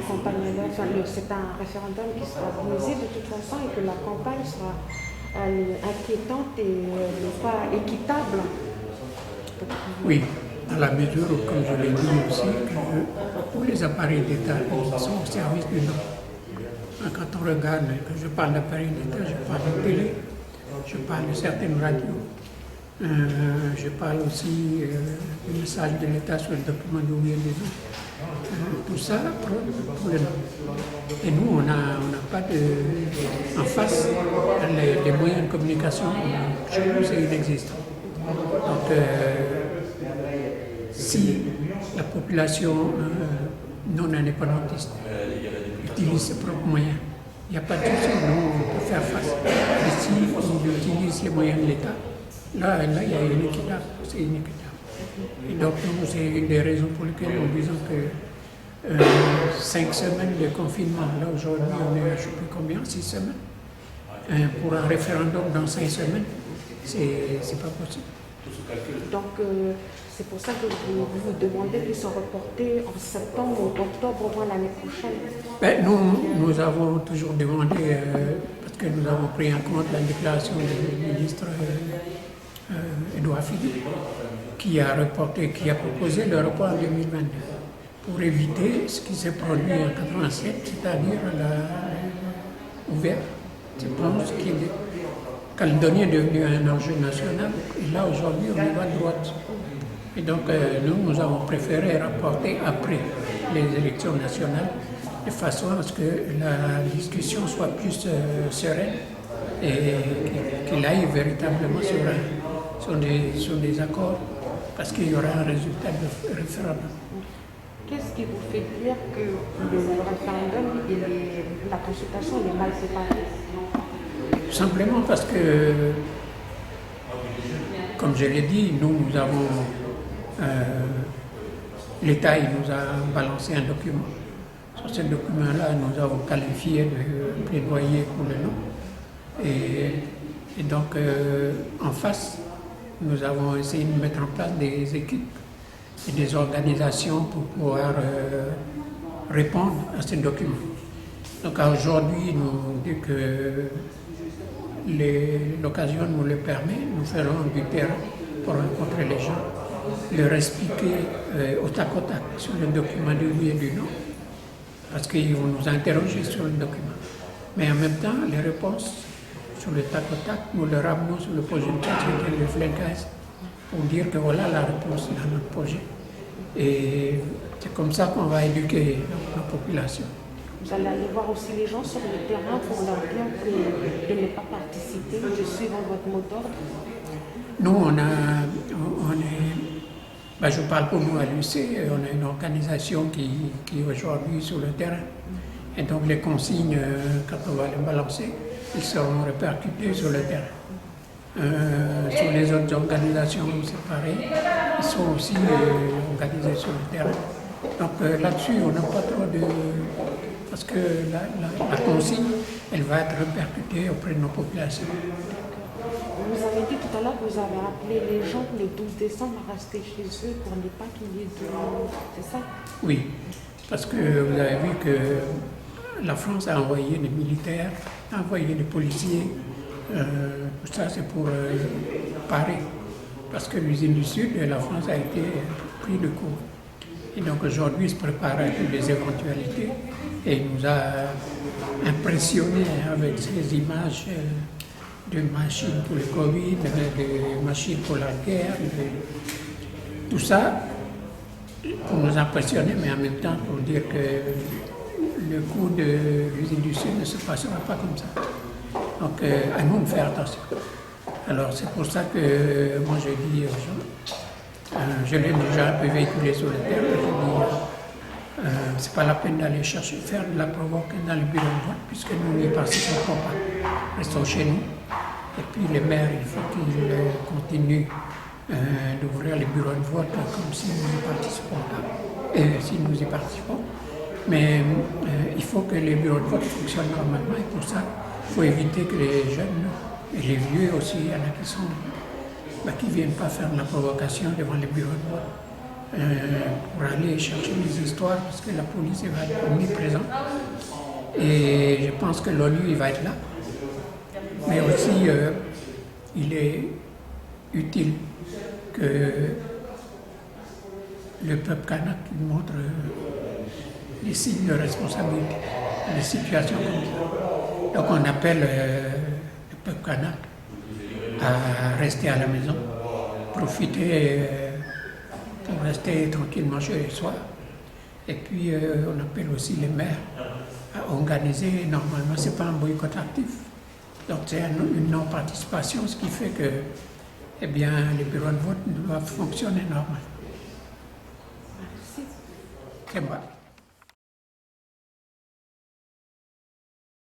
campagne, c'est un référendum qui sera organisé de toute façon et que la campagne sera inquiétante et pas équitable. Oui, dans la mesure où, comme je l'ai dit aussi, que tous les appareils d'État sont au service du nom. Quand on regarde, quand je parle d'appareils d'État, je parle de télé, je parle de certaines radios, je parle aussi du message de l'État sur le document d'ouvrier des eaux. Tout ça pour le nom. Et nous, on n'a pas en face les moyens de communication, chez nous, c'est inexistant. Donc, si la population non indépendantiste utilise ses propres moyens, il n'y a pas de souci, nous, on peut faire face. Mais si on utilise les moyens de l'État, là, il y a inéquitable, c'est inéquitable. Et donc, nous, c'est une des raisons pour lesquelles nous disons que 5 semaines de confinement, là aujourd'hui, on est à je ne sais plus combien, 6 semaines, pour un référendum dans 5 semaines, c'est pas possible. Donc, c'est pour ça que vous vous demandez qu'ils sont reportés en septembre ou octobre, au moins l'année prochaine. Ben, nous avons toujours demandé, parce que nous avons pris en compte la déclaration du ministre Edouard Philippe, qui a proposé le report en 2022, pour éviter ce qui s'est produit en 1987, c'est-à-dire ouvert. C'est pour nous ce qui est Calédonie est devenu un enjeu national, et là aujourd'hui on y va de droite. Et donc nous avons préféré rapporter après les élections nationales, de façon à ce que la discussion soit plus sereine et qu'il aille véritablement sur des accords, parce qu'il y aura un résultat de référendum. Qu'est-ce qui vous fait dire que le référendum et la consultation est mal séparée? Simplement parce que, comme je l'ai dit, nous avons, l'État nous a balancé un document. Sur ce document-là, nous avons qualifié de plaidoyer pour le non. Et donc, en face, nous avons essayé de mettre en place des équipes et des organisations pour pouvoir répondre à ce document. Donc, aujourd'hui, nous dit que l'occasion nous le permet, nous ferons du terrain pour rencontrer les gens, leur expliquer au tac sur le document du oui et du non, parce qu'ils vont nous interroger sur le document. Mais en même temps, les réponses sur le tac nous les ramenons sur le projet de loi, le FLEGAS, pour dire que voilà la réponse dans notre projet. Et c'est comme ça qu'on va éduquer la population. Vous allez aller voir aussi les gens sur le terrain pour leur dire de ne pas participer, de suivre votre mot d'ordre? Nous, je parle pour nous à l'UC, on a une organisation qui est aujourd'hui sur le terrain. Et donc les consignes, quand on va les balancer, ils seront répercutés sur le terrain. Sur les autres organisations, c'est pareil, ils sont aussi organisés sur le terrain. Donc là-dessus, on n'a pas trop de... Parce que la consigne, elle va être répercutée auprès de nos populations. Vous avez dit tout à l'heure que vous avez appelé les gens le 12 décembre à rester chez eux pour ne pas qu'il y ait de... C'est ça? Oui, parce que vous avez vu que la France a envoyé des militaires, a envoyé des policiers. Tout ça, c'est pour parer. Parce que l'usine du Sud, la France a été pris de court. Et donc aujourd'hui, il se prépare à toutes les éventualités. Et il nous a impressionnés avec ces images de machines pour le Covid, de machines pour la guerre, tout ça pour nous impressionner, mais en même temps pour dire que le coup de l'usine du Sud ne se passera pas comme ça. Donc à nous de faire attention. Alors c'est pour ça que moi je dis aux gens, je l'ai déjà un peu véhiculé sur le terrain, je dis c'est pas la peine d'aller chercher, faire de la provoque dans le bureau de vote, puisque nous n'y participons pas. Restons chez nous. Et puis les maires, il faut qu'ils continuent d'ouvrir les bureaux de vote comme si nous n'y participons pas, si nous y participons. Mais il faut que les bureaux de vote fonctionnent normalement, et pour ça, il faut éviter que les jeunes et les vieux aussi, il y en a qui ne viennent pas faire de la provocation devant les bureaux de vote. pour aller chercher les histoires, parce que la police va être omniprésente. Et je pense que l'ONU il va être là. Mais aussi, il est utile que le peuple kanak montre les signes de responsabilité, les situations comme ça. Donc on appelle le peuple kanak à rester à la maison, profiter pour rester tranquillement chez soi. Et puis on appelle aussi les maires à organiser, normalement c'est pas un boycott actif, donc c'est une non-participation, ce qui fait que eh bien, les bureaux de vote doivent fonctionner normalement. Merci. C'est moi.